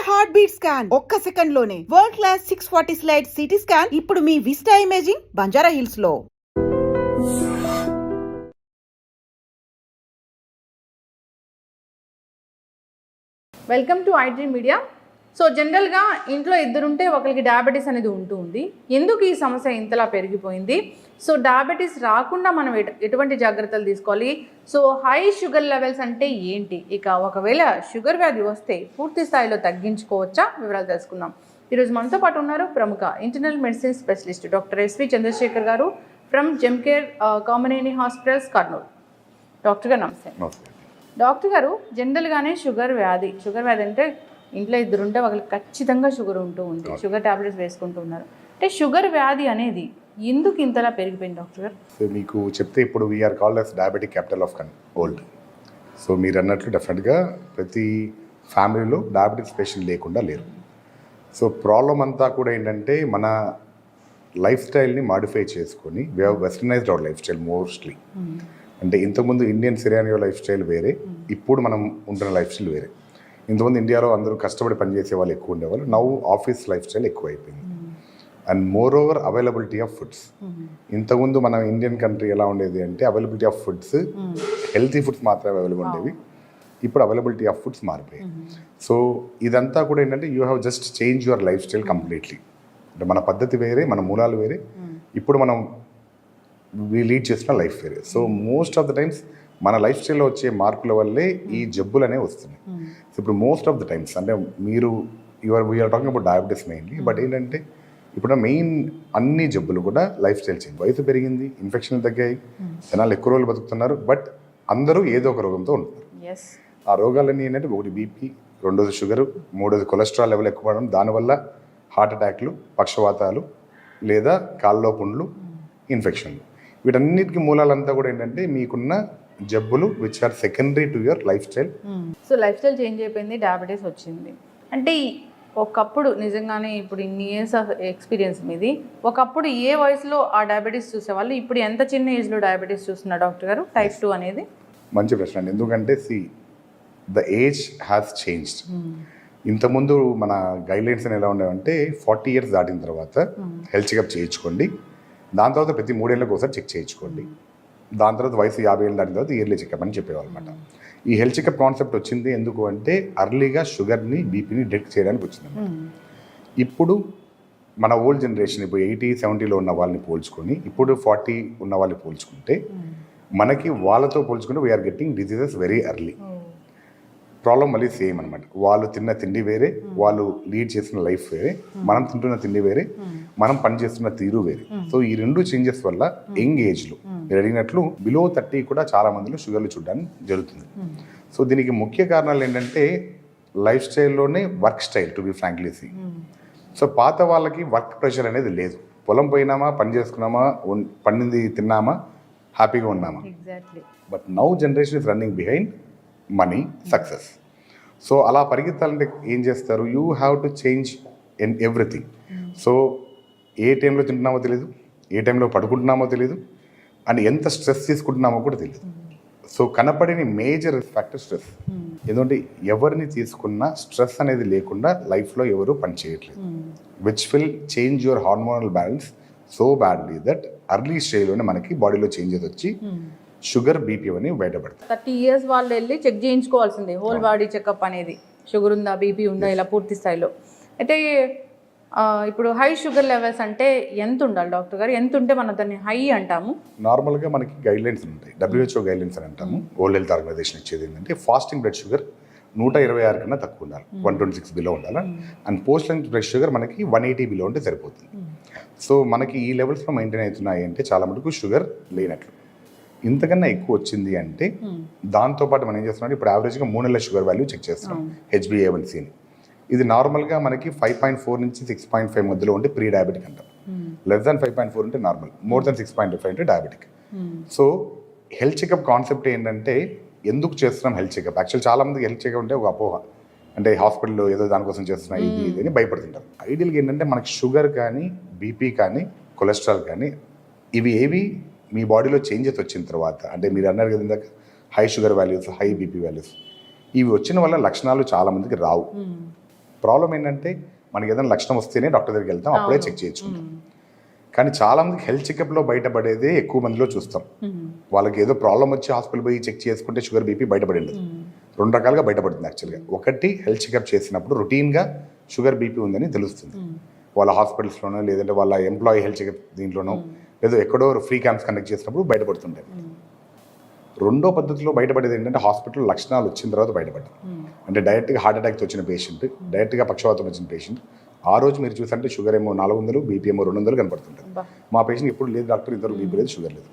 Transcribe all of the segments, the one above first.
Heart beat scan ఒక్క second లోనే world class 640 slide CT scan ఇప్పుడు మీ విస్టా ఇమేజింగ్ బంజారా హిల్స్ లో. Welcome to iDream media. So జనరల్గా ఇంట్లో ఇద్దరుంటే ఒకరికి డయాబెటీస్ అనేది ఉంటుంది. ఎందుకు ఈ సమస్య ఇంతలా పెరిగిపోయింది? సో డయాబెటీస్ రాకుండా మనం ఎటువంటి జాగ్రత్తలు తీసుకోవాలి? సో హై షుగర్ లెవెల్స్ అంటే ఏంటి? ఇక ఒకవేళ షుగర్ వ్యాధి వస్తే పూర్తి స్థాయిలో తగ్గించుకోవచ్చా? వివరాలు తెలుసుకుందాం. ఈరోజు మనతో పాటు ఉన్నారు ప్రముఖ internal medicine specialist doctor S V Chandrasekhar గారు from Gemcare Kamineni hospitals, Kurnool. Doctor గారు నమస్తే. డాక్టర్ గారు, జనరల్గానే షుగర్ వ్యాధి అంటే ఇంట్లో ఇద్దరుంటే వాళ్ళకి ఖచ్చితంగా షుగర్ ఉంటూ ఉంది, షుగర్ ట్యాబ్లెట్స్ వేసుకుంటూ ఉన్నారు. అంటే షుగర్ వ్యాధి అనేది ఎందుకు ఇంతలా పెరిగిపోయింది డాక్టర్ గారు? సో మీకు చెప్తే ఇప్పుడు we are called as diabetic capital of world. So మీరు అన్నట్లు డెఫినెట్గా ప్రతి ఫ్యామిలీలో డయాబెటిక్ పేషెంట్ లేకుండా లేరు. సో ప్రాబ్లం అంతా కూడా ఏంటంటే మన లైఫ్ స్టైల్ని మాడిఫై చేసుకొని we have westernised our life style mostly. అంటే ఇంతకుముందు ఇండియన్ సిరానియో లైఫ్ స్టైల్ వేరే, ఇప్పుడు మనం ఉంటున్న లైఫ్ స్టైల్ వేరే. ఇంతకుముందు ఇండియాలో అందరూ కష్టపడి పనిచేసే వాళ్ళు ఎక్కువ ఉండేవాళ్ళు. నౌ ఆఫీస్ లైఫ్ స్టైల్ ఎక్కువ అయిపోయింది. And more over availability of foods. ఇంతకుముందు మన ఇండియన్ కంట్రీ ఎలా ఉండేది అంటే availability of foods, healthy foods మాత్రమే అవైలబుల్ ఉండేవి. ఇప్పుడు అవైలబిలిటీ ఆఫ్ ఫుడ్స్ మారిపోయాయి. సో ఇదంతా కూడా ఏంటంటే you have just change your life style completely. అంటే మన పద్ధతి వేరే, మన మూలాలు వేరే, ఇప్పుడు మనం లీడ్ చేసిన లైఫ్ వేరే. So most of the times మన లైఫ్ స్టైల్లో వచ్చే మార్పుల వల్లే ఈ జబ్బులు అనేవి వస్తున్నాయి. సో ఇప్పుడు మోస్ట్ ఆఫ్ ద టైమ్స్ అంటే మీరు we are talking about diabetes mainly. But ఏంటంటే ఇప్పుడు మెయిన్ అన్ని జబ్బులు కూడా లైఫ్ స్టైల్ చేంజ్. వయసు పెరిగింది, ఇన్ఫెక్షన్లు తగ్గాయి, జనాలు ఎక్కువ రోజులు బతుకుతున్నారు. బట్ అందరూ ఏదో ఒక రోగంతో ఉంటున్నారు. ఆ రోగాలన్నీ ఏంటంటే ఒకటి బీపీ, రెండోది షుగరు, మూడోది కొలెస్ట్రాల్ లెవెల్ ఎక్కువ అవడం, దానివల్ల హార్ట్ అటాక్లు, పక్షవాతాలు లేదా కాళ్ళలో పుండ్లు, ఇన్ఫెక్షన్లు. వీటన్నిటికీ మూలాలంతా కూడా ఏంటంటే మీకున్న జబ్బులు which are secondary to your lifestyle. So life style change అయిపోయింది, డయాబెటీస్ వచ్చింది. అంటే ఒకప్పుడు నిజంగానే ఇప్పుడు ఇన్ని ఇయర్స్ ఆఫ్ ఎక్స్పీరియన్స్ మీది, ఒకప్పుడు ఏ వయసులో ఆ డయాబెటీస్ చూసేవాళ్ళు, ఇప్పుడు ఎంత చిన్న ఏజ్లో డయాబెటీస్ చూస్తున్నారు డాక్టర్ గారు? టైప్ 2 అనేది మంచి ప్రశ్న అండి. ఎందుకంటే ద ఏజ్ హ్యాస్ చేంజ్డ్. ఇంతకుముందు మన గైడ్లైన్స్ అని ఎలా ఉండేవంటే 40 years దాటిన తర్వాత హెల్త్ చెకప్ చేయించుకోండి, దాని తర్వాత ప్రతి 3 ఏళ్ళకి ఒకసారి చెక్ చేయించుకోండి, దాని తర్వాత వయసు 50 ఏళ్ళు దాటిన తర్వాత ఇయర్లీ చెకప్ అని చెప్పేవాళ్ళు అనమాట. ఈ హెల్త్ చెకప్ కాన్సెప్ట్ వచ్చింది ఎందుకు అంటే అర్లీగా షుగర్ని, బీపీని డిటెక్ట్ చేయడానికి వచ్చింది. ఇప్పుడు మన ఓల్డ్ జనరేషన్ ఇప్పుడు 80-70లో ఉన్న వాళ్ళని పోల్చుకొని ఇప్పుడు 40 ఉన్న వాళ్ళని పోల్చుకుంటే మనకి వాళ్ళతో పోల్చుకుంటే we are getting diseases very early. Problem మళ్ళీ సేమ్ అనమాట. వాళ్ళు తిన్న తిండి వేరే, వాళ్ళు లీడ్ చేసిన లైఫ్ వేరే, మనం తింటున్న తిండి వేరే, మనం పని చేస్తున్న తీరు వేరే. సో ఈ రెండు చేంజెస్ వల్ల యంగ్ ఏజ్లో మీరు అడిగినట్లు బిలో 30 కూడా చాలా మందిలో షుగర్లు చూడడానికి జరుగుతుంది. సో దీనికి ముఖ్య కారణాలు ఏంటంటే లైఫ్ స్టైల్లోనే work style, to be frankly see. So పాత వాళ్ళకి వర్క్ ప్రెషర్ అనేది లేదు. పొలం పోయినామా, పని చేసుకున్నామా, పండింది తిన్నామా, హ్యాపీగా ఉన్నామా. But now generation is running behind money, success. So అలా పరిగెత్తాలంటే ఏం చేస్తారు? You have to change in everything. So ఏ టైంలో తింటున్నామో తెలియదు, ఏ టైంలో పడుకుంటున్నామో తెలియదు, అండ్ ఎంత స్ట్రెస్ తీసుకుంటున్నామో కూడా తెలియదు. సో కనపడిన మేజర్ ఫ్యాక్టర్ స్ట్రెస్. ఎందుకంటే ఎవరిని తీసుకున్నా స్ట్రెస్ అనేది లేకుండా లైఫ్లో ఎవరు పని చేయట్లేదు. Which will change your hormonal balance so badly that early స్టేజ్లోనే మనకి బాడీలో చేంజెస్ వచ్చి షుగర్, బీపీ అని బయటపడతాయి. 30 years వాళ్ళు వెళ్ళి చెక్ చేయించుకోవాల్సిందే, హోల్ బాడీ చెకప్ అనేది. షుగర్ ఉందా, బీపీ ఉందా, ఇలా పూర్తి స్థాయిలో. అయితే ఇప్పుడు హై షుగర్ లెవెల్స్ అంటే ఎంత ఉండాలి డాక్టర్ గారు? ఎంత ఉంటే మనం దాన్ని హై అంటాము? నార్మల్గా మనకి గైడ్లైన్స్ ఉంటాయి, WHO గైడ్లైన్స్ అని అంటాము. వరల్డ్ హెల్త్ ఆర్గనైజేషన్ ఇచ్చేది ఏంటంటే ఫాస్టింగ్ బ్లడ్ షుగర్ 126 కన్నా తక్కువ ఉండాలి, 126 బిలో ఉండాలి. And post lunch blood sugar మనకి 180 బిలో ఉంటే సరిపోతుంది. సో మనకి ఈ లెవెల్స్లో మెయింటైన్ అవుతున్నాయి అంటే చాలా మటుకు షుగర్ లేనట్లు. ఇంతకన్నా ఎక్కువ వచ్చింది అంటే దాంతోపాటు మనం ఏం చేస్తున్నాం, ఇప్పుడు యావరేజ్గా 3 నెలల షుగర్ వాల్యూ చెక్ చేస్తున్నాం, HbA1c అని. ఇది నార్మల్గా మనకి 5.4 నుంచి 6.5 మధ్యలో ఉంటే ప్రీ డయాబెటిక్ అంటాం. లెస్ దాన్ 5.4 ఉంటే నార్మల్, మోర్ దాన్ 6.5 అంటే diabetic. So health checkup concept ఏంటంటే ఎందుకు చేస్తున్నాం హెల్త్ చెకప్? యాక్చువల్ చాలా మందికి హెల్త్ చెకప్ అంటే ఒక అపోహ, అంటే హాస్పిటల్లో ఏదో దానికోసం చేస్తున్నా ఇది అని భయపడుతుంటారు. ఐడియల్గా ఏంటంటే మనకి షుగర్ కానీ, బీపీ కానీ, కొలెస్ట్రాల్ కానీ ఇవి ఏవి మీ బాడీలో చేంజెస్ వచ్చిన తర్వాత, అంటే మీరు అన్నారు కదా ఇందాక high sugar values, high BP values, ఇవి వచ్చిన వల్ల లక్షణాలు చాలా మందికి రావు. ప్రాబ్లం ఏంటంటే మనకి ఏదైనా లక్షణం వస్తేనే డాక్టర్ దగ్గరికి వెళ్తాం, అప్పుడే చెక్ చేయించుకుంటాం. కానీ చాలా మందికి హెల్త్ చెకప్లో బయటపడేదే ఎక్కువ మందిలో చూస్తాం. వాళ్ళకి ఏదో ప్రాబ్లం వచ్చి హాస్పిటల్ పోయి చెక్ చేసుకుంటే షుగర్ బీపీ బయటపడింది. 2 రకాలుగా బయటపడుతుంది యాక్చువల్గా. ఒకటి హెల్త్ చెకప్ చేసినప్పుడు రొటీన్గా షుగర్ బీపీ ఉందని తెలుస్తుంది. వాళ్ళ హాస్పిటల్స్లోనో లేదంటే వాళ్ళ ఎంప్లాయీ హెల్త్ చెకప్ దీంట్లోనో లేదో ఎక్కడో ఫ్రీ క్యాంప్స్ కండక్ట్ చేసినప్పుడు బయటపడుతుంటాయి. రెండో పద్ధతిలో బయటపడేది ఏంటంటే హాస్పిటల్ లక్షణాలు వచ్చిన తర్వాత బయటపడ్డారు. అంటే డైరెక్ట్గా హార్ట్ అటాక్ వచ్చిన పేషెంట్, డైరెక్ట్గా పక్షవాతం వచ్చిన పేషెంట్, ఆ రోజు మీరు చూసంటే షుగర్ ఏమో 400, బీపీ ఏమో 200 కనపడుతుంటుంది. మా పేషెంట్ ఎప్పుడు లేదు డాక్టర్, ఇద్దరు బీపీ లేదు, షుగర్ లేదు.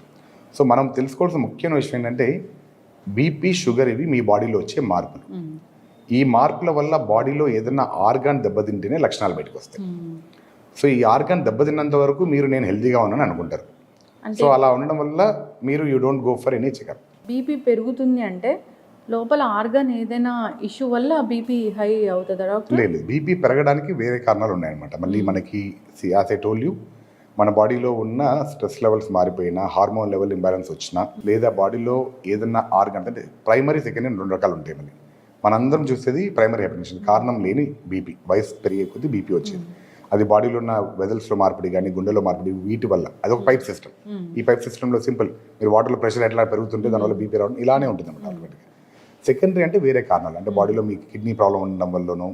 సో మనం తెలుసుకోవాల్సిన ముఖ్యమైన విషయం ఏంటంటే బీపీ, షుగర్ ఇవి మీ బాడీలో వచ్చే మార్పులు. ఈ మార్పుల వల్ల బాడీలో ఏదైనా ఆర్గాన్ దెబ్బతింటేనే లక్షణాలు బయటకు వస్తాయి. సో ఈ ఆర్గాన్ దెబ్బతిన్నంత వరకు మీరు నేను హెల్తీగా ఉన్నాను అనుకుంటారు. సో అలా ఉండడం వల్ల మీరు you don't go for any checkup. BP పెరుగుతుంది అంటే లోపల ఆర్గాన్ ఏదైనా ఇష్యూ వల్ల బీపీ హై అవుతుందా డాక్టర్? లేదు, బీపీ పెరగడానికి వేరే కారణాలు ఉన్నాయన్నమాట. మళ్ళీ మనకి యాజ్ ఐ టోల్డ్ యూ, మన బాడీలో ఉన్న స్ట్రెస్ లెవెల్స్ మారిపోయినా, హార్మోన్ లెవెల్ ఇంబ్యాలెన్స్ వచ్చినా, లేదా బాడీలో ఏదన్నా ఆర్గాన్ అంటే ప్రైమరీ, సెకండరీ 2 రకాలు ఉంటాయి. మళ్ళీ మనందరం చూసేది ప్రైమరీ హైపర్టెన్షన్, కారణం లేని బీపీ, వయసు పెరిగే కొద్దీ బీపీ వచ్చేది. అది బాడీలో ఉన్న వెజల్స్లో మార్పిడి కానీ, గుండెలో మార్పిడి, వీటి వల్ల. అది ఒక పైప్ సిస్టమ్. ఈ పైప్ సిస్టంలో సింపుల్, మీరు వాటర్లో ప్రెషర్ ఎట్లా పెరుగుతుంటే దానివల్ల బీపీ రావడం ఇలానే ఉంటుంది అన్నమాట ఆటోమేటిక్గా. సెకండరీ అంటే వేరే కారణాలు, అంటే బాడీలో మీకు కిడ్నీ ప్రాబ్లం ఉండడం వల్లనో,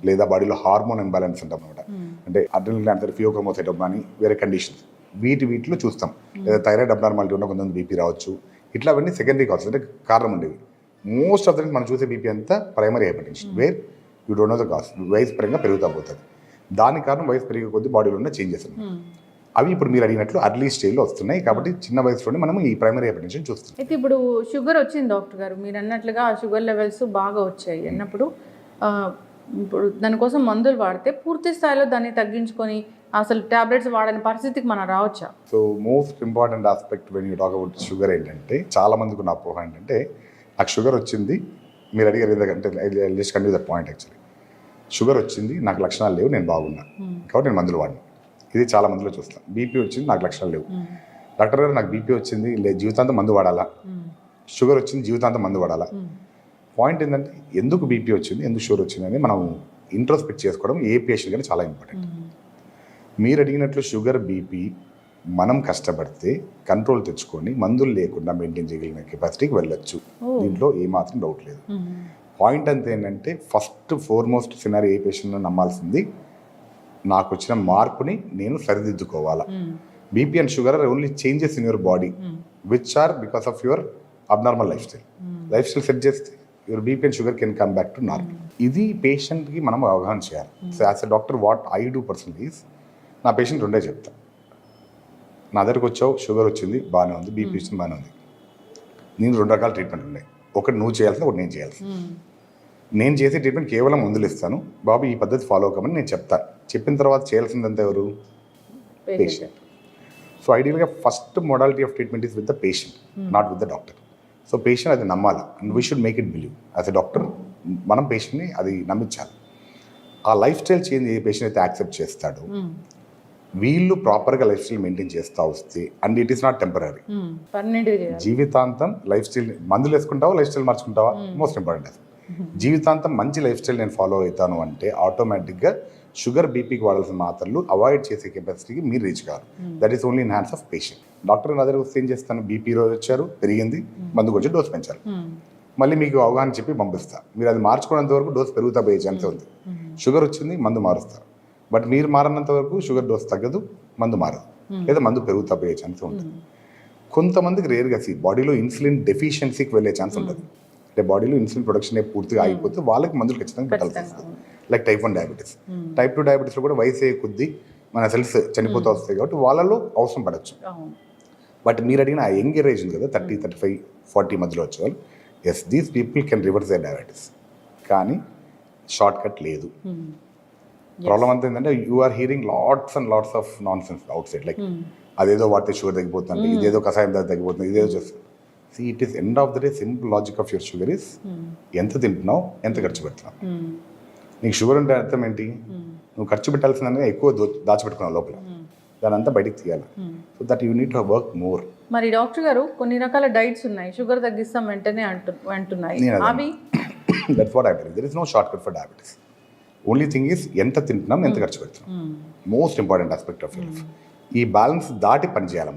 లేదా బాడీలో హార్మోన్ ఇంబ్యాలెన్స్ ఉంటాం అనమాట. అంటే అడ్రినల్ గ్లాండ్ ఫియోక్రోమోసైటోమ్ అని వేరే కండిషన్స్, వీటిలో చూస్తాం. లేదా థైరాయిడ్ అబ్నార్మాలిటీ ఉన్న కొంతమంది బీపీ రావచ్చు. ఇట్లా అవన్నీ సెకండరీ కాజెస్, అంటే కారణం ఉండేవి. మోస్ట్ ఆఫ్ ద మనం చూసే బీపీ అంతా primary hypertension, where you don't know the cause. వయసు పరంగా పెరుగుతూ పోతుంది. దాని కారణం వయసు పెరిగే కొద్దీ బాడీలో ఉన్న చేంజెస్ ఉన్నాయి. అవి ఇప్పుడు మీరు అడిగినట్లు అర్లీ స్టేజ్లో వస్తున్నాయి. కాబట్టి చిన్న వయసులోనే మనం ఈ ప్రైమరీ హైపర్టెన్షన్ చూస్తున్నాం. అయితే ఇప్పుడు షుగర్ వచ్చింది డాక్టర్ గారు, మీరు అన్నట్లుగా షుగర్ లెవెల్స్ బాగా వచ్చాయి అన్నప్పుడు ఇప్పుడు దానికోసం మందులు వాడితే పూర్తి స్థాయిలో దాన్ని తగ్గించుకొని అసలు టాబ్లెట్స్ వాడని పరిస్థితికి మనం రావచ్చా? So most important aspect when you talk about sugar ఏంటంటే, చాలా మందికి ఉన్న అపోహ ఏంటంటే నాకు షుగర్ వచ్చింది, మీరు అడిగారు ఎందుకంటే just continue that point. Actually sugar వచ్చింది, నాకు లక్షణాలు లేవు, నేను బాగున్నా కాబట్టి నేను మందులు వాడినా. ఇది చాలా మందిలో చూస్తాను. బీపీ వచ్చింది, నాకు లక్షణాలు లేవు, డాక్టర్ గారు నాకు బీపీ వచ్చింది, జీవితాంతం మందు వాడాలా, షుగర్ వచ్చింది, జీవితాంతం మందు వాడాలా. పాయింట్ ఏంటంటే ఎందుకు బీపీ వచ్చింది, ఎందుకు షుగర్ వచ్చింది అని మనం ఇంట్రోస్పెక్ట్ చేసుకోవడం ఏ పేషెంట్ కానీ చాలా ఇంపార్టెంట్. మీరు అడిగినట్లు షుగర్, బీపీ మనం కష్టపడితే కంట్రోల్ తెచ్చుకొని మందులు లేకుండా మెయింటైన్ చేయగలిగిన కెపాసిటీకి వెళ్ళొచ్చు. దీంట్లో ఏమాత్రం డౌట్ లేదు. పాయింట్ అంతా ఏంటంటే ఫస్ట్ ఫోర్మోస్ట్ సినారీ ఏ పేషెంట్ను నమ్మాల్సింది, నాకు వచ్చిన మార్పుని నేను సరిదిద్దుకోవాలా. BP and sugar are only changes in your body which are because of your abnormal life style set చేస్తే your BP and sugar can come back to normal. ఇది పేషెంట్కి మనం అవగాహన చేయాలి. So as a doctor what I do personally is, నా patient రెండే చెప్తా. నా దగ్గరకు వచ్చావు, షుగర్ వచ్చింది, బాగానే ఉంది, బీపీ వచ్చింది, బాగానే ఉంది. నేను 2 రకాల ట్రీట్మెంట్ ఉన్నాయి. ఒకటి నువ్వు చేయాల్సింది, ఒకటి నేను చేయాల్సింది. నేను చేసే ట్రీట్మెంట్ కేవలం మందులు ఇస్తాను, బాబు ఈ పద్ధతి ఫాలో అవ్వమని నేను చెప్తాను. చెప్పిన తర్వాత చేయాల్సిందంతా ఎవరు? పేషెంట్. సో ఐడియల్గా first modality of treatment is with the patient, not with the doctor. So patient అది నమ్మాలి and we should make it believe. As a doctor మనం పేషెంట్ని అది నమ్మించాలి. ఆ లైఫ్ స్టైల్ చేంజ్ ఏ పేషెంట్ అయితే యాక్సెప్ట్ చేస్తాడో, వీళ్ళు ప్రాపర్గా లైఫ్ స్టైల్ మెయింటైన్ చేస్తూ వస్తే, and it is not temporary, జీవితాంతం లైఫ్ స్టైల్. మందులు వేసుకుంటావా, లైఫ్ స్టైల్ మార్చుకుంటావా, మోస్ట్ ఇంపార్టెంట్. జీవితాంతం మంచి లైఫ్ స్టైల్ నేను ఫాలో అవుతాను అంటే ఆటోమేటిక్గా షుగర్, బీపీకి వాడాల్సిన మాత్రలు అవాయిడ్ చేసే కెపాసిటీకి మీరు రీచ్ కావాలి. That is only in hands of patient. Doctor నా దగ్గర వస్తే ఏం చేస్తాను, బీపీ రోజు వచ్చారు, పెరిగింది, మందుకు వచ్చి డోస్ పెంచాలి, మళ్ళీ మీకు అవగాహన చెప్పి పంపిస్తా. మీరు అది మార్చుకున్నంత వరకు డోస్ పెరుగుతా పోయే ఛాన్స్ ఉంది. షుగర్ వచ్చింది, మందు మారుస్తారు, బట్ మీరు మారినంత వరకు షుగర్ డోస్ తగ్గదు, మందు మారదు, లేదా మందు పెరుగుతా పోయే ఛాన్స్ ఉంటుంది. కొంతమందికి రేర్గా బాడీలో ఇన్సులిన్ డెఫిషియన్సీకి వెళ్ళే ఛాన్స్ ఉంటుంది. అంటే బాడీలో ఇన్సులిన్ ప్రొడక్షన్ పూర్తిగా అయిపోతే వాళ్ళకి మందులు ఖచ్చితంగా పెట్టాల్సి వస్తుంది. Like type 1 diabetes. టైప్ 2 డయాబెటీస్లో కూడా వయసు అయ్యే కొద్దీ మన సెల్స్ చనిపోతూ వస్తాయి కాబట్టి వాళ్ళలో అవసరం పడవచ్చు. బట్ మీరు అడిగిన ఆ యంగ్ ఏజ్ ఉంది కదా, 30, 35, 40 మధ్యలో వచ్చేవాళ్ళు, yes these people can reverse the diabetes. కానీ షార్ట్ కట్ లేదు. ప్రాబ్లం అంతా ఏంటంటే you are hearing lots and lots of nonsense outside. Like అదేదో వాడితే షుగర్ తగ్గిపోతుంది, ఇదేదో కషాయం తగ్గిపోతుంది, ఇదేదో చేస్తుంది. See, it is end of the day, simple logic of your sugar is ఎంత తింటున్నావు, ఎంత ఖర్చు పెడుతున్నావు. నీకు షుగర్ ఉంటే అర్థం ఏంటి, నువ్వు ఖర్చు పెట్టాల్సిందని ఎక్కువ దాచిపెట్టుకున్నావు లోపల, దాని అంతా బయటికి తీయాలి. So that you need to work more. మరి డాక్టర్ గారు కొన్ని రకాల డైట్స్ ఉన్నాయి, షుగర్ తగ్గిస్తాం వెంటనే అంటున్నాయి. అవి that's what I believe. There is no shortcut for diabetes. Only thing is ఎంత తింటున్నాం, ఎంత ఖర్చు పెడుతున్నాం. Most important aspect of life. ఈ బ్యాలెన్స్ దాటి పని చేయాలి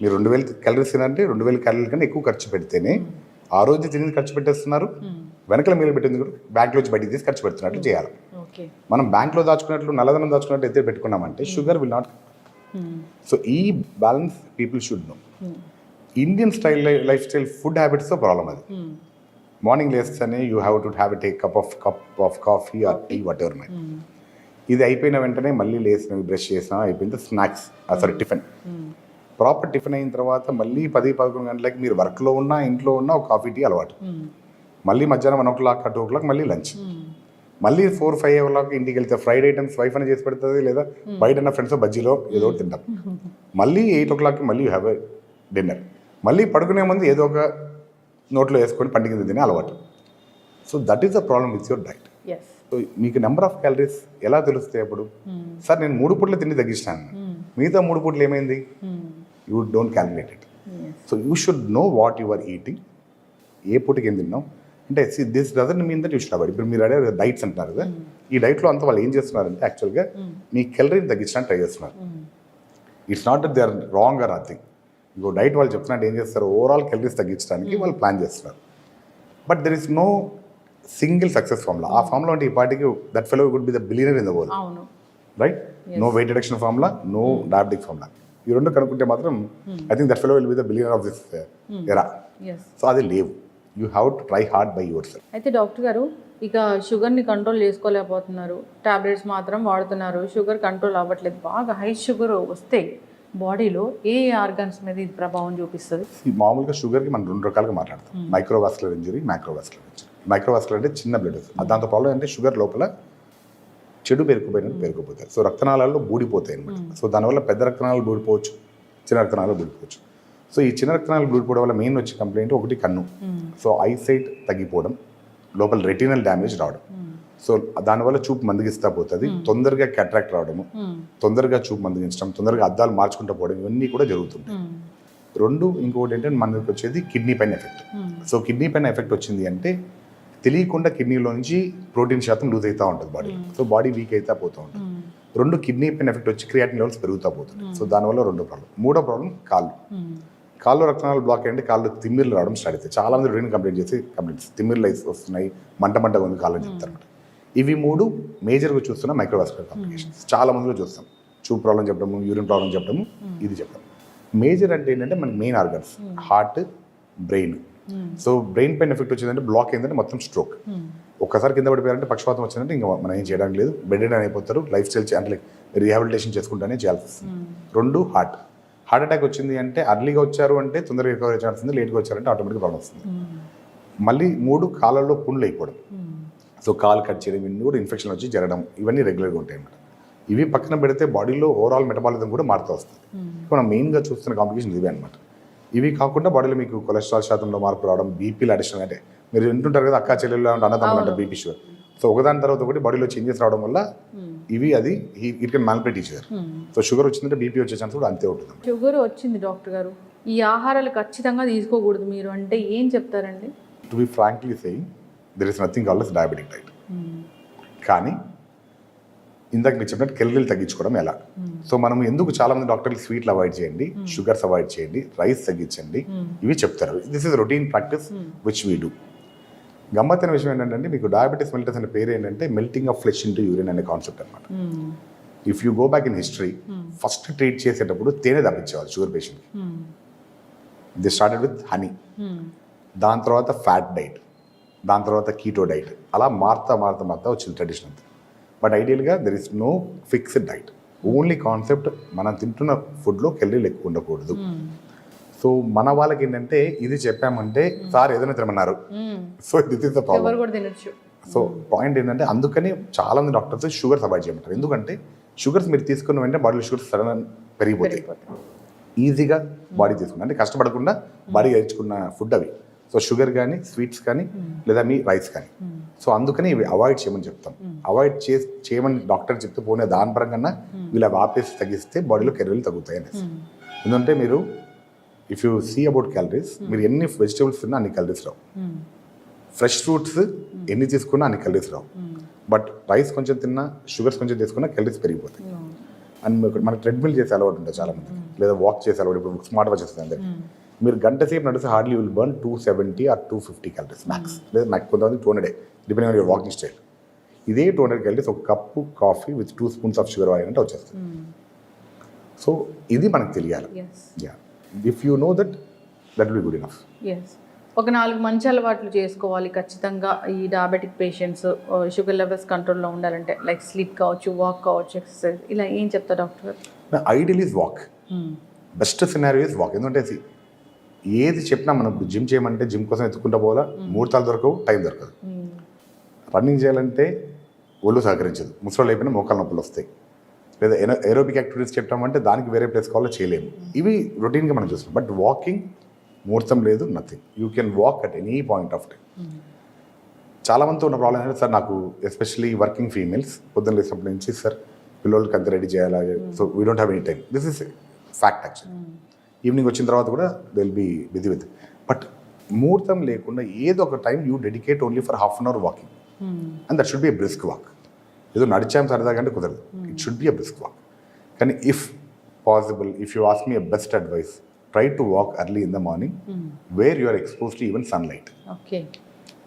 మీరు 2000 క్యాలరీస్ తినంటే 2000 క్యాలరీల కన్నా ఎక్కువ ఖర్చు పెడితేనే ఆ రోజు తినేది ఖర్చు పెట్టేస్తున్నారు, వెనకల మీరు పెట్టింది కూడా బ్యాంక్లోంచి బయటికి తీసి ఖర్చు పెడుతున్నట్లు చేయాలి. మనం బ్యాంక్లో దాచుకున్నట్లు నల్లధనం దాచుకున్నట్లు అయితే పెట్టుకున్నామంటే షుగర్ విల్ నాట్. సో ఈ balance people should know. Indian life style food హ్యాబిట్స్తో ప్రాబ్లం అది. మార్నింగ్ లేస్తేనే you have to have a cup of coffee or tea whatever my. ఇది అయిపోయిన వెంటనే మళ్ళీ లేసినవి బ్రష్ చేసినా అయిపోయింది snacks, sorry tiffin. Proper tiffin అయిన తర్వాత మళ్ళీ 10-11 గంటలకి మీరు వర్క్లో ఉన్నా ఇంట్లో ఉన్నా ఒక కాఫీ టీ అలవాటు. మళ్ళీ మధ్యాహ్నం 1 o'clock 2 o'clock మళ్ళీ లంచ్. మళ్ళీ 4-5 o'clock ఇంటికి వెళ్తే ఫ్రైడ్ ఐటమ్స్ వైఫ్ అని చేసి పెడుతుంది, లేదా బయట ఉన్న ఫ్రెండ్స్ బజ్జీలో ఏదో ఒకటి తింటాం. మళ్ళీ 8 o'clockకి మళ్ళీ యూ హ్యావ్ ఎ డిన్నర్. మళ్ళీ పడుకునే ముందు ఏదో ఒక నోట్లో వేసుకొని పండుగ తినే అలవాటు. So that is the problem with your diet. So మీకు నెంబర్ ఆఫ్ క్యాలరీస్ ఎలా తెలుస్తాయి అప్పుడు? సార్ నేను 3 పూట్ల తిండి తగ్గించాను, మిగతా 3 పూట్లు ఏమైంది? You don't calculate it. So you should know what you are eating. ఏ పూటకి ఏం తిన్నాం అంటే this doesn't mean that you should avoid. ఇప్పుడు మీరు అడే డైట్స్ అంటున్నారు కదా, ఈ డైట్లో అంతా వాళ్ళు ఏం చేస్తున్నారంటే యాక్చువల్గా మీ క్యాలరీని తగ్గించడానికి ట్రై చేస్తున్నారు. It's not that they are wrong or nothing. ఇంకో డైట్ వాళ్ళు చెప్తున్నట్టు ఏం చేస్తారు, ఓవరాల్ క్యాలరీస్ తగ్గించడానికి వాళ్ళు ప్లాన్ చేస్తున్నారు. But there is no single success formula. ఆ ఫార్ములా అంటే ఈ పార్టీకి that fellow would be the billionaire in the world, right? No weight reduction formula, no diabetic formula. ఈ రెండు కనుక్కుంటే మాత్రం I think that fellow will be the billionaire of this era. So అది లేవు. You have to try hard by yourself. అయితే doctor గారు ఇక షుగర్ని కంట్రోల్ చేసుకోలేకపోతున్నారు, టాబ్లెట్స్ మాత్రం వాడుతున్నారు, షుగర్ కంట్రోల్ అవ్వట్లేదు. బాగా హై షుగర్ వస్తే బాడీలో ఏ ఆర్గన్స్ మీద ఇది ప్రభావం చూపిస్తుంది? మామూలుగా షుగర్కి మనం 2 రకాలుగా మాట్లాడతాం, microvascular injury, microvascular injury. Microvascular అంటే చిన్న బ్లడ్. దాంతో ప్రాబ్లం అంటే షుగర్ లోపల చెడు పేరుకుపోతాయి. సో రక్తనాళాల్లో బూడిపోతాయి అనమాట. సో దానివల్ల పెద్ద రక్తనాళాలు బూడిపోవచ్చు, చిన్న రక్తనాళాలు బూడిపోవచ్చు. సో ఈ చిన్న రక్తనాళాలు బూడిపోవడం వల్ల మెయిన్ వచ్చే కంప్లైంట్ ఒకటి కన్ను. సో ఐసైట్ తగ్గిపోవడం, లోపల రెటినల్ డ్యామేజ్ రావడం. సో దానివల్ల చూపు మందగిస్తా పోతుంది, తొందరగా క్యాట్రాక్ట్ రావడము, తొందరగా చూపు మందగించడం, తొందరగా అద్దాలు మార్చుకుంటూ పోవడం, ఇవన్నీ కూడా జరుగుతుంటాయి. 2 ఇంకొకటి ఏంటంటే మనకి వచ్చేది కిడ్నీ పైన ఎఫెక్ట్. సో కిడ్నీ పైన ఎఫెక్ట్ వచ్చింది అంటే తెలియకుండా కిడ్నీలో నుంచి ప్రోటీన్ శాతం లూజ్ అవుతూ ఉంటుంది బాడీ. సో బాడీ వీక్ అవుతా పోతూ ఉంటుంది. 2 కిడ్నీ పైన ఎఫెక్ట్ వచ్చి క్రియాటిన్ లెవెల్స్ పెరుగుతూ పోతుంది. సో దానివల్ల 2 ప్రాబ్లం. 3వ ప్రాబ్లం కాళ్ళు రక్తనాళాలు బ్లాక్ అయ్యండి, కాళ్ళు తిమ్మిర్లు రావడం స్టార్ట్ అవుతాయి. చాలా మంది యూరిన్ కంప్లైంట్స్ తిమ్మిర్లు వస్తున్నాయి, మంటగా ఉంది కాళ్ళని చెప్తారు. ఇవి 3 మేజర్గా చూస్తున్న మైక్రోవాస్కులర్ కాంప్లికేషన్స్. చాలా మందిలో చూస్తాం, చూపు ప్రాబ్లం చెప్పడము, యూరిన్ ప్రాబ్లం చెప్పడము, ఇది చెప్పడం. మేజర్ అంటే ఏంటంటే మనకి main organs heart, brain. So brain పైన ఎఫెక్ట్ వచ్చిందంటే బ్లాక్ అయిందంటే మొత్తం స్ట్రోక్. ఒక్కసారి కింద పడిపోయారంటే పక్షపాతం వచ్చిందంటే ఇంకా మనం ఏం చేయడానికి లేదు, బెడ్ రిడన్ అయిపోతారు. లైఫ్ స్టైల్ అంటే రీహాబిలిటేషన్ చేసుకుంటానే చేయాల్సి వస్తుంది. 2 హార్ట్ అటాక్ వచ్చింది అంటే అర్లీగా వచ్చారు అంటే తొందరగా రికవరీ ఛాన్స్ ఉంది, లేట్గా వచ్చారంటే ఆటోమేటిక్గా ప్రాబ్లం వస్తుంది. మళ్ళీ 3 కాళ్ళల్లో పుండ్లు అయిపోవడం. సో కాలు కట్ చేయడం, ఇవన్నీ కూడా ఇన్ఫెక్షన్ వచ్చి జరగడం, ఇవన్నీ రెగ్యులర్గా ఉంటాయి అన్నమాట. ఇవి పక్కన పెడితే బాడీలో ఓవరాల్ మెటబాలిజం కూడా మారుతూ వస్తుంది. మనం మెయిన్గా చూస్తున్న కాంప్లికేషన్ ఇవే అనమాట. ఇవి కాకుండా బాడీలో మీకు కొలెస్ట్రాల్ శాతంలో మార్పు రావడం, బీపీలు అడిషన్, అంటే మీరు వింటుంటారు కదా అక్క చెల్లెళ్ళు అన్నదమ్ములు అంటే బీపీ షుగర్. సో ఒకదాని తర్వాత ఒకటి బాడీలో చేంజెస్ రావడం వల్ల అది it can manipulate each other. So sugar వచ్చిందంటే బీపీ వచ్చే ఛాన్స్ కూడా అంతే ఉంటుంది. షుగర్ వచ్చింది డాక్టర్ గారు, ఈ ఆహారాలు ఖచ్చితంగా తీసుకోకూడదు మీరు అంటే ఏం చెప్తారండి? To be frankly saying there is nothing called as diabetic diet. కానీ ఇందాక మీరు చెప్పినట్టు కెలరీలు తగ్గించుకోవడం ఎలా? సో మనం ఎందుకు చాలా మంది డాక్టర్లు స్వీట్లు అవాయిడ్ చేయండి, షుగర్స్ అవాయిడ్ చేయండి, రైస్ తగ్గించండి, ఇవి చెప్తారు. This is routine practice which we do. గమ్మత్తైన విషయం ఏంటంటే మీకు డయాబెటీస్ మెల్టస్ అనే పేరు ఏంటంటే melting of flesh into urine అనే కాన్సెప్ట్ అనమాట. If you go back in history, first treat చేసేటప్పుడు తేనె తప్పించేవాళ్ళు షుగర్ పేషెంట్కి. ది స్టార్టెడ్ విత్ హనీ, దాని తర్వాత ఫ్యాట్ డైట్, దాని తర్వాత కీటో డైట్, అలా మారుతా వచ్చింది ట్రెడిషన్ అంతా. బట్ ఐడియల్గా there is no fixed diet. Only concept మనం తింటున్న ఫుడ్లో కెలరీలు ఎక్కువ ఉండకూడదు. సో మన వాళ్ళకి ఏంటంటే ఇది చెప్పామంటే సార్ ఏదైనా తినమన్నారు, so this is the problem. So point ఏంటంటే అందుకని చాలా మంది డాక్టర్స్ షుగర్స్ అవాయిడ్ చేయమంటారు. ఎందుకంటే షుగర్స్ మీరు తీసుకున్న వెంటనే బాడీలో షుగర్స్ సడన్ పెరిగిపోతాయి. ఈజీగా బాడీ తీసుకున్న అంటే కష్టపడకుండా బాడీ గెలుచుకున్న ఫుడ్ అవి. సో షుగర్ కానీ, స్వీట్స్ కానీ, లేదా మీ రైస్ కానీ. సో అందుకని ఇవి అవాయిడ్ చేయమని చెప్తాం. అవాయిడ్ చేయమని డాక్టర్ చెప్తే పోనీ దాని పరంగా వీళ్ళు అవి ఆపేసి తగ్గిస్తే బాడీలో కెలరీలు తగ్గుతాయి అనేసి. ఎందుకంటే మీరు if you see about calories, మీరు ఎన్ని వెజిటేబుల్స్ తిన్నా అన్ని క్యాలరీస్ రావు. ఫ్రెష్ ఫ్రూట్స్ ఎన్ని తీసుకున్నా అన్ని క్యాలరీస్ రావు. బట్ రైస్ కొంచెం తిన్నా, షుగర్స్ కొంచెం తీసుకున్నా క్యాలరీస్ పెరిగిపోతాయి. అండ్ మనకి ట్రెడ్మిల్ చేసే అలవాటు ఉంటుంది చాలా మంది, లేదా వాక్ చేసే అలవాటు. ఇప్పుడు స్మార్ట్ వాచ్ వస్తుంది అందరికి. మీరు గంట సేపు నడిస్తే hardly will burn 270 or 250 calories max, లేదా నాకు కొంతమంది 200 depending on your walking style. ఇదే 200 క్యాలరీస్ ఒక cup coffee with 2 spoons of sugar వాడినంటే వచ్చేస్తుంది. సో ఇది మనకు తెలియాలి. Yeah, if you know that will be good enough. ఒక 4 మంచి అలవాట్లు చేసుకోవాలి ఖచ్చితంగా ఈ డయాబెటిక్ పేషెంట్స్ షుగర్ లెవెల్స్ కంట్రోల్లో ఉండాలంటే, లైక్ స్లీప్ కావచ్చు, వాక్ కావచ్చు, ఎక్సర్సైజ్, ఇలా ఏం చెప్తారు doctor? Ideal is walk. Best scenario is walk. ఎందుకంటే ఏది చెప్పినా మనం జిమ్ చేయమంటే జిమ్ కోసం ఎత్తుకుంటా పోవాలా, ముహూర్తాలు దొరకవు, టైం దొరకదు. రన్నింగ్ చేయాలంటే ఒళ్ళు సహకరించదు, ముసలు అయిపోయినా మోకాలు నొప్పులు వస్తాయి. లేదా ఏరోబిక్ యాక్టివిటీస్ చెప్పామంటే దానికి వేరే ప్లేస్ కావాలో చేయలేము. ఇవి రొటీన్గా మనం చూస్తాం. బట్ వాకింగ్ ముహూర్తం లేదు, nothing. You can walk at any point of time. చాలామందితో ఉన్న ప్రాబ్లం ఏంటంటే, సార్ నాకు ఎస్పెషలీ వర్కింగ్ ఫీమేల్స్ పొద్దున్న లేసినప్పటి నుంచి సార్ పిల్లలకి అంత రెడీ చేయాలి, so we don't have any time. This is fact actually. Evening వచ్చిన తర్వాత కూడా they will be busy with. But ముహూర్తం లేకుండా ఏదో ఒక time you dedicate only for half an hour walking, and that should be a brisk walk. ఏదో నడిచాం సరదాగా అంటే కుదరదు, it should be a brisk walk. కానీ if possible, if you ask me a best advice, try to walk early in the morning where you are exposed to even sunlight. Okay.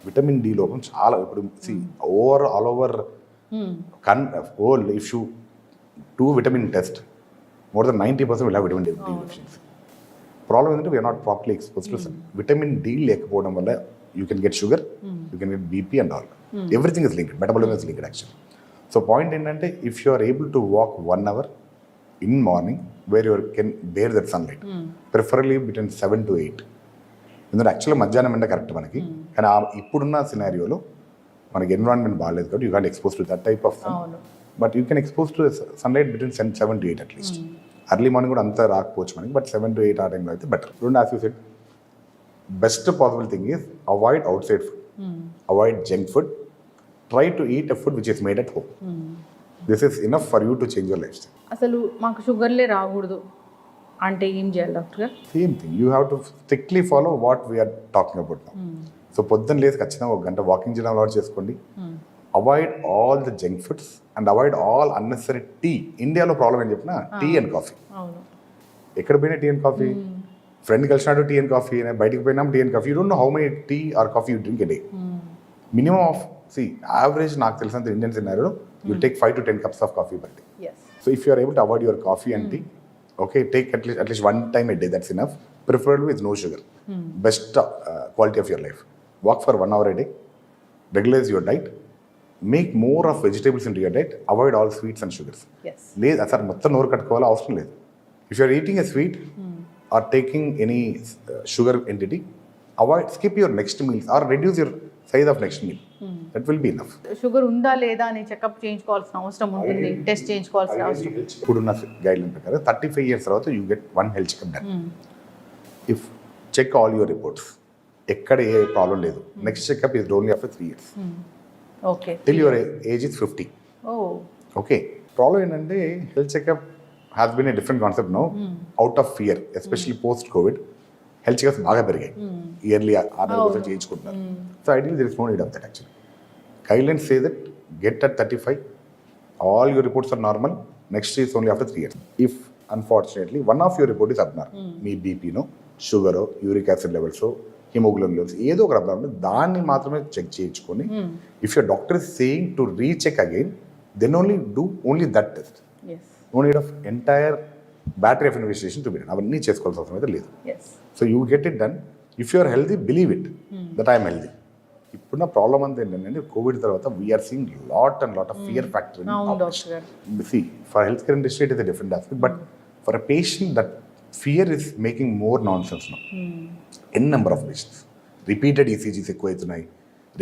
Vitamin D లోపం చాలా. ఇప్పుడు see all over world, if you do vitamin test, more than 90% will have vitamin D deficiency. Problem ఏంటంటే we are not properly exposed to sun. Vitamin D లేకపోవడం వల్ల you can get sugar, you can get BP and all. Everything is linked, metabolism is linked actually. So point ఏంటంటే, if you are able to walk 1 hour in morning where you can bear that sunlight, preferably between 7 to 8. ఎందుకంటే యాక్చువల్గా మధ్యాహ్నం ఎండ correct మనకి, కానీ ఇప్పుడున్న సినారియోలో మనకి environment బాగాలేదు కాబట్టి you can't expose to that type of sun. But you can expose to sunlight between 7 to 8 at least. Early morning కూడా అంతా రాకపోవచ్చు మనకి, బట్ 7 to 8 ఆ టైంలో అయితే బెటర్. రెండు as you said, best possible thing is avoid outside food, avoid junk food, try to eat a food which is made at home. This is enough for you to change your lifestyle. అసలు మాకు షుగర్లే రాకూడదు అంటే ఏం చేయాలి డాక్టర్ గారు? Same thing, you have to strictly follow what we are talking about now. So పొద్దున్న లేసి ఖచ్చితంగా 1 గంట వాకింగ్ చేయడం అలవాటు చేసుకోండి. Avoid all the junk foods and avoid all unnecessary tea. ఇండియాలో ప్రాబ్లం ఏం చెప్పినా టీ అండ్ కాఫీ. ఎక్కడ పోయినా టీ అండ్ కాఫీ, ఫ్రెండ్ కలిసినాడు టీ అండ్ కాఫీ, బయటికి పోయినా tea and coffee. You don't know how many tea or coffee you drink a day. Minimum of average నాకు తెలిసినంత ఇండియన్ సినారియోలో you take 5 to 10 cups of coffee per day. Yes. So if you are able to avoid your coffee and tea, okay, take at least 1 time a day, that's enough. Preferably with no sugar. Best quality of your life. Walk for 1 hour a day. Regularize your diet. Make more of vegetables into your diet. Avoid all sweets and sugars. Yes. Sir, మొత్తం నోరు కట్టుకోవాలా అవసరం లేదు. If you are eating a sweet or taking any sugar entity, skip your next meals or reduce your size of next meal. That will be enough. Sugar ఉందా లేదా అని checkup చేయించుకోవాల్సిన అవసరం ఉంటుంది, test చేయించుకోవాల్సిన అవసరం. ఇప్పుడున్న గైడ్లైన్ ప్రకారం 35 years తర్వాత you get 1 health checkup done. If check all your reports, ఎక్కడ ఏ ప్రాబ్లం లేదు, next checkup is only after 3 years. Okay, till your age is 50. Okay, problem ఏంటంటే health checkup has been a different concept no, out of fear, especially post covid. Health checkups బాగా పెరిగాయి, yearly 6 చేయించుకుంటున్నారు. So ideally there is no need of that actually. Guidelines say that get at 35, all your reports are normal, next is only after 3 years. If unfortunately one of your report is abnormal, మీ BP no, sugar, uric acid levels, haemoglobin levels ఏదో ఒక abnormal, దాన్ని మాత్రమే check చేయించుకొని, if your doctor is saying to recheck again, then only do only that test. No need of entire battery of investigation to be done. అవన్నీ చేసుకోవాల్సిన అవసరం అయితే లేదు. So you get it done. If you are healthy, believe it that I'm healthy. ఇప్పుడున్న problem అంతా ఏంటంటే, covid తర్వాత we are seeing lot of fear factor. For health care industry it is a different aspect, but for a patient that fear is making more non sense now. N number of patients repeated ECGs ఎక్కువైతున్నాయి,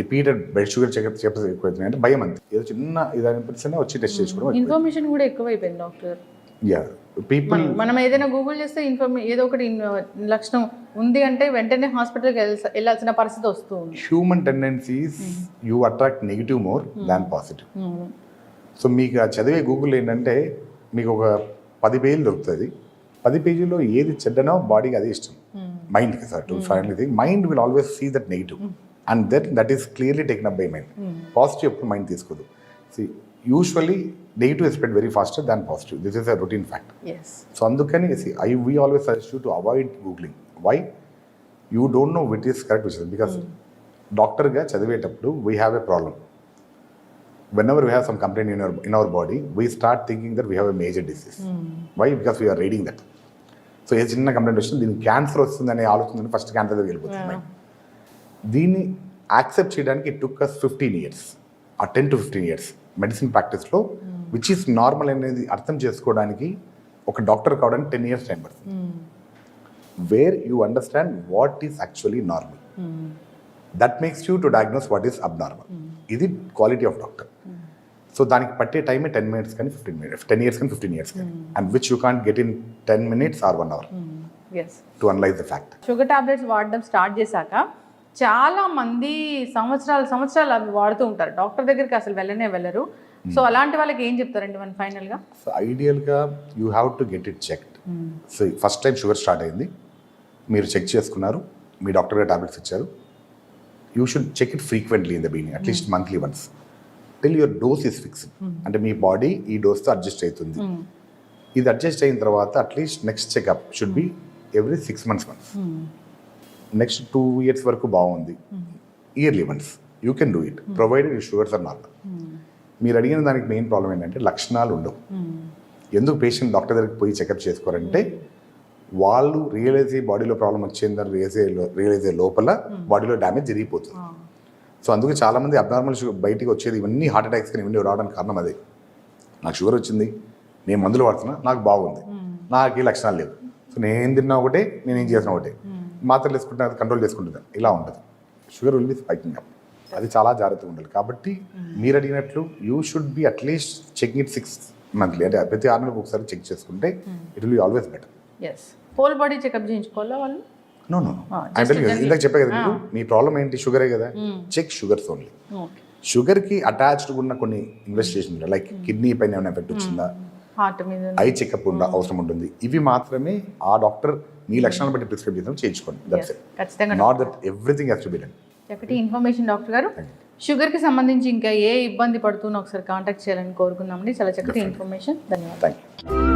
repeated blood sugar checkups ఎక్కువైతున్నాయి. అంటే భయం అంతే, ఏదో చిన్న ఇది అనిపిస్తేనే వచ్చి test చేసుకోవడం. ఇన్ఫర్మేషన్ కూడా ఎక్కువైపోయింది డాక్టర్. పీపుల్ మనం ఏదైనా గూగుల్ చేస్తే ఏదో ఒకటి లక్షణం ఉంది అంటే వెంటనే హాస్పిటల్కి వెళ్ళాల్సిన పరిస్థితి వస్తుంది. Human tendencies you attract negative more than positive. So మీకు ఆ చదివే గూగుల్ ఏంటంటే, మీకు ఒక 10 పేజీలు దొరుకుతుంది. 10 పేజీలో ఏది చెడ్డనో బాడీకి అదే ఇష్టం, మైండ్కి. Sir to final thing, mind will always see that negative. And then that is clearly taken up by mind. Positive ఎప్పుడు మైండ్ తీసుకోదు. See usually negative is spread very faster than positive. This is a routine fact. Yes. So అందుకని we always suggest you to avoid googling. Why? You don't know which is correct, which is because డాక్టర్గా చదివేటప్పుడు we have a problem. Whenever we have some complaint in our body, we start thinking that we have a major disease. Why? Because we are reading that. So ఏ చిన్న complaint వచ్చింది దీనికి cancer వస్తుందనే ఆలోచన first cancer దగ్గర వెళ్ళిపోతుంది. దీన్ని accept చేయడానికి ఇట్ టుక్ us 15 years ఆ 10 to 15 years మెడిసిన్ ప్రాక్టీస్లో విచ్ ఈస్ నార్మల్ అనేది అర్థం చేసుకోవడానికి ఒక డాక్టర్ కావడానికి 10 years టైం పడుతుంది. Where you understand what is actually normal, that makes you to diagnose what is abnormal. ఇది క్వాలిటీ ఆఫ్ డాక్టర్. సో దానికి పట్టే టైమే 10 minutes కానీ 15 minutes, 10 years కానీ 15 years కానీ, and which you can't get in 10 minutes or 1 hour yes. To analyse the fact. Sugar tablets వాడడం start చేశాక చాలా మంది సంవత్సరాలు అవి వాడుతూ ఉంటారు, డాక్టర్ దగ్గరికి అసలు వెళ్ళరు. సో అలాంటి వాళ్ళకి ఏం చెప్తారండి మనం ఫైనల్గా? సో ఐడియల్గా you have to get it checked. So first time sugar start అయింది, మీరు చెక్ చేసుకున్నారు, మీ డాక్టర్ గారు టాబ్లెట్స్ ఇచ్చారు. You should check it frequently in the beginning, at least monthly once, till your dose is fixed. అంటే మీ body ఈ డోస్తో adjust అవుతుంది. ఇది అడ్జస్ట్ అయిన తర్వాత at least next checkup should be every 6 months once. Next 2 years వరకు బాగుంది, yearly once you can do it provided you sugars are normal. మీరు అడిగిన దానికి మెయిన్ ప్రాబ్లం ఏంటంటే లక్షణాలు ఉండవు. ఎందుకు పేషెంట్ డాక్టర్ దగ్గరికి పోయి చెకప్ చేసుకోరంటే వాళ్ళు రియలైజ్ అయ్యి బాడీలో ప్రాబ్లం వచ్చిందని రియలైజ్ అయ్యే లోపల బాడీలో డ్యామేజ్ జరిగిపోతుంది. సో అందుకే చాలామంది అబ్నార్మల్ షుగర్ బయటికి వచ్చేది ఇవన్నీ హార్ట్ అటాక్స్ కానీ ఇవన్నీ రావడానికి కారణం అదే. నాకు షుగర్ వచ్చింది, నేను మందులు వాడుతున్నా, నాకు బాగుంది, నాకు ఈ లక్షణాలు లేవు. సో నేను తిన్నా ఒకటే, నేను ఏం చేసిన ఒకటే, మాత్రలు వేసుకుంటే అది కంట్రోల్ చేసుకుంటుంది, ఇలా ఉంటుంది. Sugar will be spiking up. అది చాలా జాగ్రత్తగా ఉండాలి. కాబట్టి మీరు అడిగినట్లు you should be at least checking it 6 monthly, అంటే ప్రతి 6 నెలలకు ఒకసారి చెక్ చేసుకుంటే it will be always better. Yes. Whole body checkup చేయించుకోవాలా వాళ్ళు? నో ఇందాక చెప్పే కదా మీకు, మీ ప్రాబ్లం ఏంటి, షుగరే కదా, చెక్ షుగర్స్ ఓన్లీ. షుగర్కి అటాచ్డ్ ఉన్న కొన్ని ఇన్వెస్టిగేషన్ లైక్ కిడ్నీ పైన ఏమైనా ఎఫెక్ట్ వచ్చిందా, హార్ట్ మీద ఐ చెకప్ అవసరం ఉంటుంది. ఇవి మాత్రమే ఆ డాక్టర్ మీ లక్షణాలు బట్టి ప్రిస్క్రైబ్ చేద్దాం, చేయించుకోండి. That's it. ఖచ్చితంగా not that everything has to be done. చక్కటి ఇన్ఫర్మేషన్ డాక్టర్ గారు. షుగర్కి సంబంధించి ఇంకా ఏ ఇబ్బంది పడుతున్నా ఒకసారి కాంటాక్ట్ చేయాలని కోరుకుందామండి. చాలా చక్కటి ఇన్ఫర్మేషన్. ధన్యవాదాలు. Thank you.